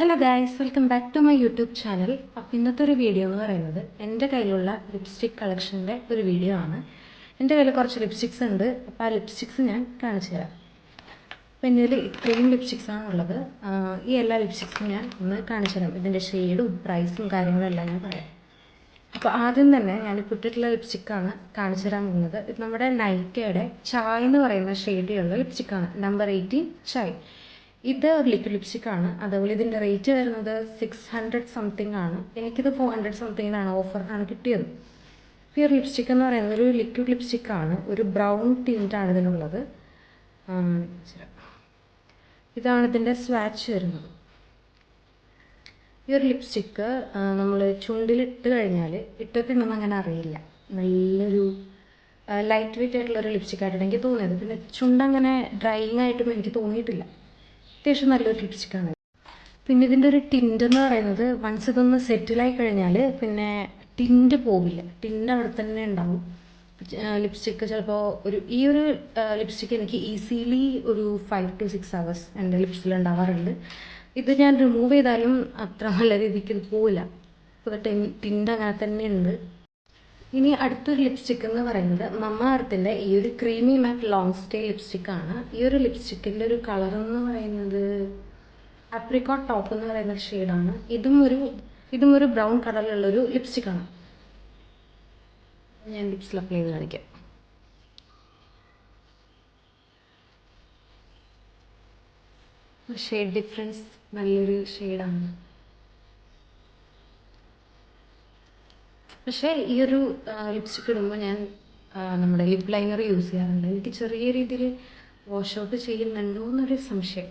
Hello guys, welcome back to my YouTube channel. അപ്പോൾ ഇന്നത്തെ ഒരു വീഡിയോ എന്ന് പറയുന്നത് എൻ്റെ കയ്യിലുള്ള ലിപ്സ്റ്റിക് കളക്ഷൻ്റെ ഒരു വീഡിയോ ആണ്. എൻ്റെ കയ്യിൽ കുറച്ച് ലിപ്സ്റ്റിക്സ് ഉണ്ട്. അപ്പോൾ ആ ലിപ്സ്റ്റിക്സ് ഞാൻ കാണിച്ചു തരാം. അപ്പോൾ എൻ്റെ കയ്യിൽ ഇത്രയും ലിപ്സ്റ്റിക്സാണ് ഉള്ളത്. ഈ എല്ലാ ലിപ്സ്റ്റിക്സും ഞാൻ ഒന്ന് കാണിച്ചു തരാം. ഇതിൻ്റെ ഷെയ്ഡും പ്രൈസും കാര്യങ്ങളും എല്ലാം ഞാൻ പറയാം. അപ്പോൾ ആദ്യം തന്നെ ഞാനിപ്പോൾ ഇട്ടിട്ടുള്ള ലിപ്സ്റ്റിക്കാണ് കാണിച്ചു തരാൻ പോകുന്നത്. ഇത് നമ്മുടെ നൈക്കയുടെ ചായ് എന്ന് പറയുന്ന ഷെയ്ഡിലുള്ള ലിപ്സ്റ്റിക്കാണ്. നമ്പർ 18 ചായ്. ഇത് ലിക്വിഡ് ലിപ്സ്റ്റിക്കാണ്. അതുപോലെ ഇതിൻ്റെ റേറ്റ് വരുന്നത് 600 സംതിങ് ആണ്. എനിക്കിത് 400 സംതിങ്ങിനാണ്, ഓഫറിനാണ് കിട്ടിയത്. ഈ ഒരു ലിപ്സ്റ്റിക് എന്ന് പറയുന്നത് ഒരു ലിക്വിഡ് ലിപ്സ്റ്റിക്കാണ്. ഒരു ബ്രൗൺ ടിൻ്റാണ് ഇതിനുള്ളത്. ഇതാണ് ഇതിൻ്റെ സ്വാച്ച് വരുന്നത്. ഈ ഒരു ലിപ്സ്റ്റിക്ക് നമ്മൾ ചുണ്ടിലിട്ട് കഴിഞ്ഞാൽ ഇട്ടിട്ടുണ്ടെന്ന് അങ്ങനെ അറിയില്ല. നല്ലൊരു ലൈറ്റ് വെയിറ്റ് ആയിട്ടുള്ളൊരു ലിപ്സ്റ്റിക്കായിട്ടാണ് എനിക്ക് തോന്നിയത്. പിന്നെ ചുണ്ടങ്ങനെ ഡ്രൈയിങ് ആയിട്ടൊന്നും എനിക്ക് തോന്നിയിട്ടില്ല. അത്യാവശ്യം നല്ലൊരു ലിപ്സ്റ്റിക്കാണ്. പിന്നെ ഇതിൻ്റെ ഒരു ടിൻ്റ് എന്ന് പറയുന്നത് വൺസ് ഇതൊന്ന് സെറ്റിലായി കഴിഞ്ഞാൽ പിന്നെ ടിൻ്റ് പോവില്ല. ടിൻ്റ് അവിടെ തന്നെ ഉണ്ടാവും. ലിപ്സ്റ്റിക്ക് ചിലപ്പോൾ ഈ ഒരു ലിപ്സ്റ്റിക്ക് എനിക്ക് ഈസിലി ഒരു 5 to 6 hours എൻ്റെ ലിപ്സിൽ ഉണ്ടാവാറുണ്ട്. ഇത് ഞാൻ റിമൂവ് ചെയ്താലും അത്ര നല്ല രീതിക്ക് ഇത് പോവില്ല. ഇപ്പോൾ ടിൻ്റ് അങ്ങനെ തന്നെ ഉണ്ട്. ഇനി അടുത്തൊരു ലിപ്സ്റ്റിക്ക് എന്ന് പറയുന്നത് മമ്മ എർത്തിൻ്റെ ഈ ഒരു ക്രീമി മാറ്റ് ലോങ് സ്റ്റേ ലിപ്സ്റ്റിക്കാണ്. ഈ ഒരു ലിപ്സ്റ്റിക്കിൻ്റെ ഒരു കളർ എന്ന് പറയുന്നത് ആപ്രിക്കോട്ട് ടോപ്പ് എന്ന് പറയുന്ന ഷെയ്ഡാണ്. ഇതും ഒരു ബ്രൗൺ കളറിലുള്ളൊരു ലിപ്സ്റ്റിക്കാണ്. ഞാൻ ലിപ്സിൽ അപ്ലൈ ചെയ്ത് കാണിക്കാം. ഷെയ്ഡ് ഡിഫറൻസ് നല്ലൊരു ഷെയ്ഡാണ്. പക്ഷേ ഈ ഒരു ലിപ്സ്റ്റിക്ക് ഇടുമ്പോൾ ഞാൻ നമ്മുടെ ലിപ് ലൈനർ യൂസ് ചെയ്യാറുണ്ട്. എനിക്ക് ചെറിയ രീതിയിൽ വാഷ് ഔട്ട് ചെയ്യുന്നുണ്ടോ എന്നൊരു സംശയം.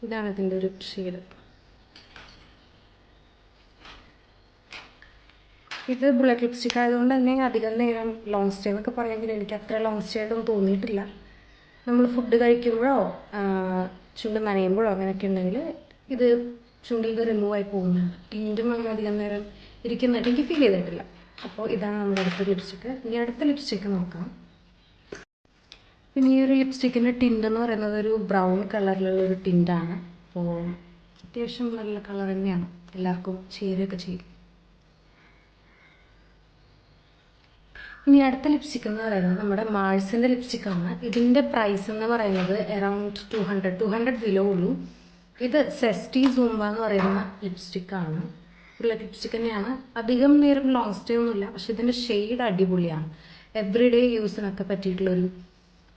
ഇതാണ് ഇതിൻ്റെ ഒരു ഷെയ്ഡ്. ഇത് ബുള്ളറ്റ് ലിപ്സ്റ്റിക് ആയതുകൊണ്ട് തന്നെ അധികം നേരം ലോങ് സ്റ്റേ എന്നൊക്കെ പറയുമെങ്കിൽ എനിക്ക് അത്ര ലോങ് സ്റ്റേ ആയിട്ടൊന്നും തോന്നിയിട്ടില്ല. നമ്മൾ ഫുഡ് കഴിക്കുമ്പോഴോ ചുണ്ട് നനയുമ്പോഴോ അങ്ങനെയൊക്കെ ഉണ്ടെങ്കിൽ ഇത് ചുണ്ടിൽ നിന്ന് റിമൂവ് ആയി പോകുന്നുണ്ട്. ടിൻറ്റും അങ്ങനെ അധികം നേരം ഇരിക്കുന്നതായിട്ട് എനിക്ക് ഫീൽ ചെയ്തിട്ടില്ല. അപ്പോൾ ഇതാണ് നമ്മുടെ അടുത്ത ലിപ്സ്റ്റിക്ക്. ഇനി അടുത്ത ലിപ്സ്റ്റിക്ക് നോക്കാം. പിന്നെ ഈ ഒരു ലിപ്സ്റ്റിക്കിൻ്റെ ടിൻ്റ് എന്ന് പറയുന്നത് ഒരു ബ്രൗൺ കളറിലുള്ളൊരു ടിൻ്റാണ്. അപ്പോൾ അത്യാവശ്യം നല്ല കളർ തന്നെയാണ്, എല്ലാവർക്കും ചേരുകയൊക്കെ ചെയ്യും. ഇനി അടുത്ത ലിപ്സ്റ്റിക്ക് എന്ന് പറയുന്നത് നമ്മുടെ മാഴ്സിൻ്റെ ലിപ്സ്റ്റിക്കാണ്. ഇതിൻ്റെ പ്രൈസ് എന്ന് പറയുന്നത് അറൗണ്ട് 200 ബിലോ ഉള്ളൂ. ഇത് സെസ്റ്റി സൂംബ എന്ന് പറയുന്ന ലിപ്സ്റ്റിക്കാണ്. ഉള്ള ലിപ്സ്റ്റിക്ക് തന്നെയാണ്. അധികം നേരം ലോങ് സ്റ്റേ ഒന്നുമില്ല. പക്ഷെ ഇതിൻ്റെ ഷെയ്ഡ് അടിപൊളിയാണ്. എവറി ഡേ യൂസിനൊക്കെ പറ്റിയിട്ടുള്ളൊരു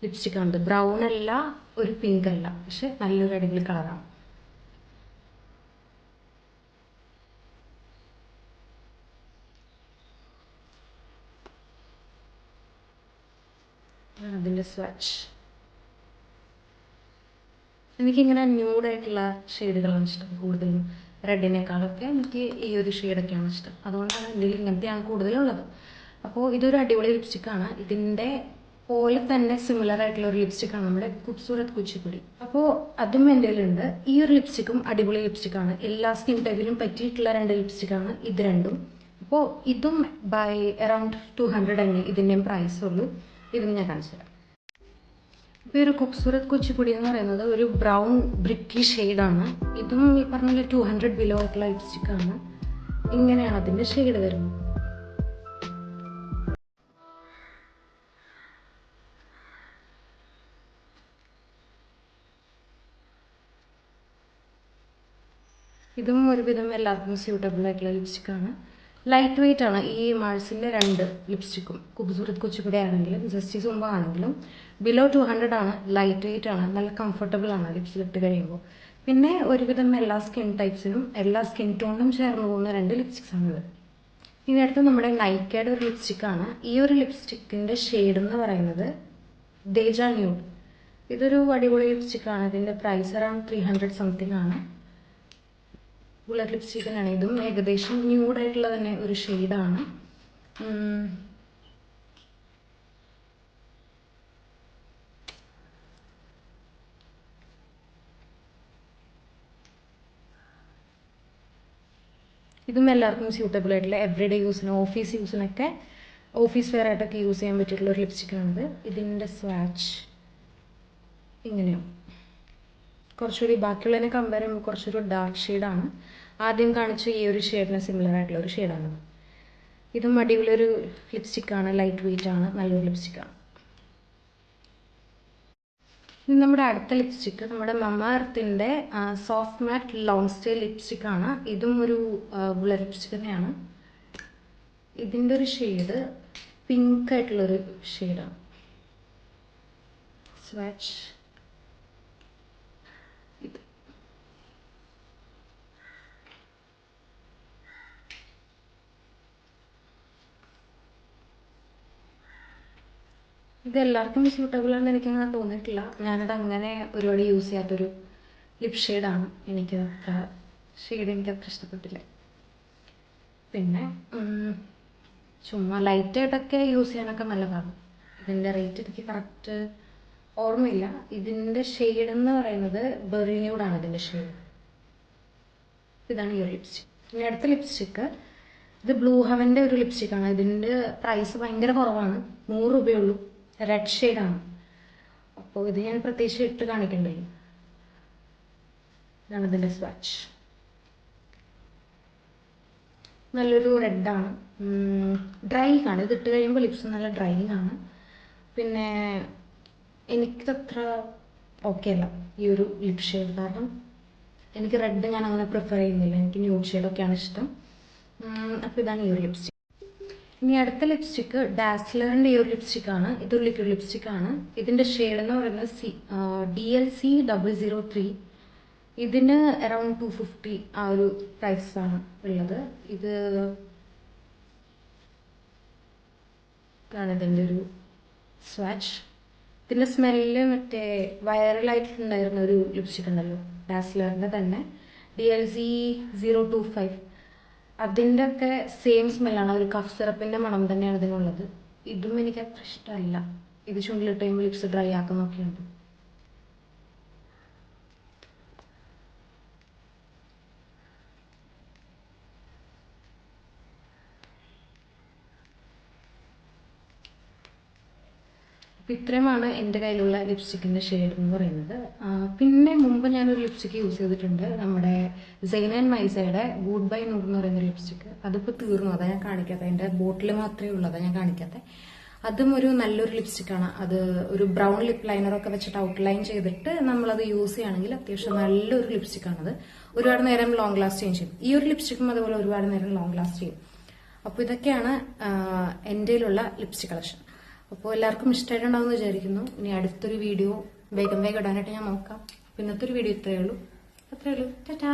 ലിപ്സ്റ്റിക്കാണ്. ബ്രൗൺ അല്ല, ഒരു പിങ്ക് അല്ല, പക്ഷെ നല്ലൊരു അടിപൊളി കളറാണ്. അതിൻ്റെ സ്വാച്ച് എനിക്കിങ്ങനെ ന്യൂഡായിട്ടുള്ള ഷെയ്ഡുകളാണ് ഇഷ്ടം. കൂടുതലും റെഡിനേക്കാളൊക്കെ എനിക്ക് ഈ ഒരു ഷെയ്ഡൊക്കെയാണ് ഇഷ്ടം. അതുകൊണ്ടാണ് എൻ്റെ ഇങ്ങനത്തെയാണ് കൂടുതലുള്ളത്. അപ്പോൾ ഇതൊരു അടിപൊളി ലിപ്സ്റ്റിക്കാണ്. ഇതിൻ്റെ പോലെ തന്നെ സിമിലർ ആയിട്ടുള്ള ഒരു ലിപ്സ്റ്റിക്കാണ് നമ്മുടെ ഖൂബ്സൂരത് കുച്ചിപ്പുടി. അപ്പോൾ അതും എൻ്റെ കയ്യിലുണ്ട്. ഈ ഒരു ലിപ്സ്റ്റിക്കും അടിപൊളി ലിപ്സ്റ്റിക്കാണ്. എല്ലാ സ്കിൻ ടൈപ്പിനും പറ്റിയിട്ടുള്ള 2 ലിപ്സ്റ്റിക്കാണ് ഇത് രണ്ടും. അപ്പോൾ ഇതും ബൈ അറൗണ്ട് 200 തന്നെ ഇതിൻ്റെയും പ്രൈസ് ഉള്ളൂ. ഇതും ഞാൻ കാണിച്ചു തരാം. ഇപ്പോൾ ഈ ഒരു ഖൂബ്സൂരത് കുച്ചിപ്പുടി എന്ന് പറയുന്നത് ഒരു ബ്രൗൺ ബ്രിക്കി ഷെയ്ഡാണ്. ഇതും ഈ പറഞ്ഞ 200 ബിലോ ആയിട്ടുള്ള ലിപ്സ്റ്റിക്കാണ്. ഇങ്ങനെയാണ് അതിൻ്റെ ഷെയ്ഡ് വരുന്നത്. ഇതും ഒരുവിധം എല്ലാവർക്കും സ്യൂട്ടബിൾ ആയിട്ടുള്ള ലിപ്സ്റ്റിക്കാണ്. ലൈറ്റ് വെയിറ്റ് ആണ് ഈ മാഴ്സിൻ്റെ 2 ലിപ്സ്റ്റിക്കും. ഖൂബ്സൂരത് കുച്ചിപ്പുടി ആണെങ്കിലും സെസ്റ്റി സൂംബ ആണെങ്കിലും ബിലോ 200 ആണ്. ലൈറ്റ് വെയിറ്റ് ആണ്, നല്ല കംഫർട്ടബിൾ ആണ് ലിപ്സിൽ ഇട്ട് കഴിയുമ്പോൾ. പിന്നെ ഒരുവിധം എല്ലാ സ്കിൻ ടൈപ്സിനും എല്ലാ സ്കിൻ ടോണിനും ചേർന്ന് പോകുന്ന 2 ലിപ്സ്റ്റിക്സാണ് ഇത്. ഇനി അടുത്ത് നമ്മുടെ നൈക്കയുടെ ഒരു ലിപ്സ്റ്റിക്കാണ്. ഈ ഒരു ലിപ്സ്റ്റിക്കിൻ്റെ ഷെയ്ഡ് എന്ന് പറയുന്നത് ദേജ ന്യൂഡ്. ഇതൊരു അടിപൊളി ലിപ്സ്റ്റിക്കാണ്. ഇതിൻ്റെ പ്രൈസ് അറൗണ്ട് 300 സംതിങ് ആണ്. ബുള്ളറ്റ് ലിപ്സ്റ്റിക് തന്നെയാണ്. ഇതും ഏകദേശം ന്യൂഡായിട്ടുള്ള തന്നെ ഒരു ഷെയ്ഡാണ്. ഇതും എല്ലാവർക്കും സ്യൂട്ടബിൾ ആയിട്ടുള്ള എവറി ഡേ യൂസിന്, ഓഫീസ് യൂസിനൊക്കെ, ഓഫീസ് വെയർ ആയിട്ടൊക്കെ യൂസ് ചെയ്യാൻ പറ്റിയിട്ടുള്ളൊരു ലിപ്സ്റ്റിക്കാണിത്. ഇതിൻ്റെ സ്വാച്ച് ഇങ്ങനെയാണ്. കുറച്ചുകൂടി ബാക്കിയുള്ളതിനെ കമ്പയർ ചെയ്യുമ്പോൾ കുറച്ചൊരു ഡാർക്ക് ഷെയ്ഡാണ്. ആദ്യം കാണിച്ച ഈ ഒരു ഷെയ്ഡിന് സിമിലർ ആയിട്ടുള്ള ഒരു ഷെയ്ഡാണ്. ഇതും അടിപൊളിയൊരു ലിപ്സ്റ്റിക്കാണ്, ലൈറ്റ് വെയിറ്റ് ആണ്, നല്ലൊരു ലിപ്സ്റ്റിക്കാണ്. ഇനി നമ്മുടെ അടുത്ത ലിപ്സ്റ്റിക്ക് നമ്മുടെ മമ്മ എർത്തിൻ്റെ സോഫ്റ്റ് മാറ്റ് ലോങ് സ്റ്റേ ലിപ്സ്റ്റിക്കാണ്. ഇതും ഒരു ബുള്ളറ്റ് ലിപ്സ്റ്റിക് തന്നെയാണ്. ഇതിൻ്റെ ഒരു ഷെയ്ഡ് പിങ്ക് ആയിട്ടുള്ളൊരു ഷെയ്ഡാണ്. സ്വാച്ച് ഇത് ഇതെല്ലാവർക്കും സ്യൂട്ടബിൾ ആണെന്ന് എനിക്കങ്ങനെ തോന്നിയിട്ടില്ല. ഞാനത് അങ്ങനെ ഒരുപാട് യൂസ് ചെയ്യാത്തൊരു ലിപ് ഷെയ്ഡാണ്. എനിക്കത്ര ഷെയ്ഡ് എനിക്കത്ര ഇഷ്ടപ്പെട്ടില്ല. പിന്നെ ചുമ്മാ ലൈറ്റായിട്ടൊക്കെ യൂസ് ചെയ്യാനൊക്കെ നല്ലതാണ്. ഇതിൻ്റെ റേറ്റ് എനിക്ക് കറക്റ്റ് ഓർമ്മയില്ല. ഇതിൻ്റെ ഷെയ്ഡ് എന്ന് പറയുന്നത് ബെറി ന്യൂഡാണ് ഇതിൻ്റെ ഷെയ്ഡ്. ഇതാണ് ഈ ഒരു ലിപ്സ്റ്റിക്. ഇനി അടുത്ത ലിപ്സ്റ്റിക്ക് ഇത് ബ്ലൂ ഹെവൻ്റെ ഒരു ലിപ്സ്റ്റിക്കാണ്. ഇതിൻ്റെ പ്രൈസ് ഭയങ്കര കുറവാണ്, 100 രൂപയുള്ളൂ. റെഡ് ഷെയ്ഡാണ്. അപ്പോൾ ഇത് ഞാൻ പ്രത്യേകിച്ച് ഇട്ട് കാണിക്കണ്ടേ. ഇതാണ് ഇതിൻ്റെ സ്വാച്ച്. നല്ലൊരു റെഡാണ്, ഡ്രൈയിങ് ആണ്. ഇതിട്ട് കഴിയുമ്പോൾ ലിപ്സ് നല്ല ഡ്രൈയിങ് ആണ്. പിന്നെ എനിക്കത്ര ഓക്കെ അല്ല ഈ ഒരു ലിപ് ഷെയ്ഡ്. കാരണം എനിക്ക് റെഡ് ഞാൻ അങ്ങനെ പ്രിഫർ ചെയ്യുന്നില്ല. എനിക്ക് ന്യൂഡ് ഷെയ്ഡൊക്കെയാണ് ഇഷ്ടം. അപ്പോൾ ഇതാണ് ഈ ഒരു ലിപ്സ്റ്റിക്. ഇനി അടുത്ത ലിപ്സ്റ്റിക്ക് ഡാസ്ലറിൻ്റെ ഈ ഒരു ലിപ്സ്റ്റിക്കാണ്. ഇതൊരു ലിക്വിഡ് ലിപ്സ്റ്റിക്കാണ്. ഇതിൻ്റെ ഷെയ്ഡ് എന്ന് പറയുന്നത് DLC 003. ഇതിന് അറൗണ്ട് 250 ആ ഒരു പ്രൈസാണ് ഉള്ളത്. ഇതാണ് ഇതിൻ്റെ ഒരു സ്വാച്ച്. ഇതിൻ്റെ സ്മെല്ല് മറ്റേ വൈറലായിട്ടുണ്ടായിരുന്ന ഒരു ലിപ്സ്റ്റിക് ഉണ്ടല്ലോ, ഡാസ്ലറിൻ്റെ തന്നെ DLC 025. അതിൻ്റെ ഒക്കെ സെയിം സ്മെല്ലാണ്. ഒരു കഫ് സിറപ്പിൻ്റെ മണം തന്നെയാണ് ഇതിനുള്ളത്. ഇതും എനിക്ക് അത്ര ഇഷ്ടമല്ല. ഇത് ചുണ്ടിലിട്ട് കഴിയുമ്പോൾ ലിപ്സ് ഡ്രൈ ആക്കുന്നൊക്കെയുണ്ട്. അപ്പോൾ ഇത്രയുമാണ് എൻ്റെ കയ്യിലുള്ള ലിപ്സ്റ്റിക്കിൻ്റെ ഷെയ്ഡ് എന്ന് പറയുന്നത്. പിന്നെ മുമ്പ് ഞാനൊരു ലിപ്സ്റ്റിക്ക് യൂസ് ചെയ്തിട്ടുണ്ട്, നമ്മുടെ സെയിൻ ആൻഡ് മൈസയുടെ ഗുഡ് ബൈ നൂഡ് എന്ന് പറയുന്ന ലിപ്സ്റ്റിക്ക്. അതിപ്പോൾ തീർന്നു, അതാണ് ഞാൻ കാണിക്കാത്തത്. അതിൻ്റെ ബോട്ടിൽ മാത്രമേ ഉള്ളൂ, അതാണ് ഞാൻ കാണിക്കാത്തത്. അതും ഒരു നല്ലൊരു ലിപ്സ്റ്റിക്കാണ്. അത് ഒരു ബ്രൗൺ ലിപ്പ് ലൈനറൊക്കെ വെച്ചിട്ട് ഔട്ട്ലൈൻ ചെയ്തിട്ട് നമ്മളത് യൂസ് ചെയ്യുകയാണെങ്കിൽ അത്യാവശ്യം നല്ലൊരു ലിപ്സ്റ്റിക്കാണത്. ഒരുപാട് നേരം ലോങ് ലാസ്റ്റ് ചെയ്യും. ഈ ഒരു ലിപ്സ്റ്റിക്കും അതുപോലെ ഒരുപാട് നേരം ലോങ് ലാസ്റ്റ് ചെയ്യും. അപ്പോൾ ഇതൊക്കെയാണ് എൻ്റെ കയ്യിലുള്ള ലിപ്സ്റ്റിക് കളക്ഷൻ. അപ്പോൾ എല്ലാവർക്കും ഇഷ്ടമായിട്ടുണ്ടാവും എന്ന് വിചാരിക്കുന്നു. ഇനി അടുത്തൊരു വീഡിയോ വേഗം ഇടാനായിട്ട് ഞാൻ നോക്കാം. അപ്പോൾ ഇന്നത്തെ ഒരു വീഡിയോ ഇത്രയേ ഉള്ളൂ. ടാറ്റാ.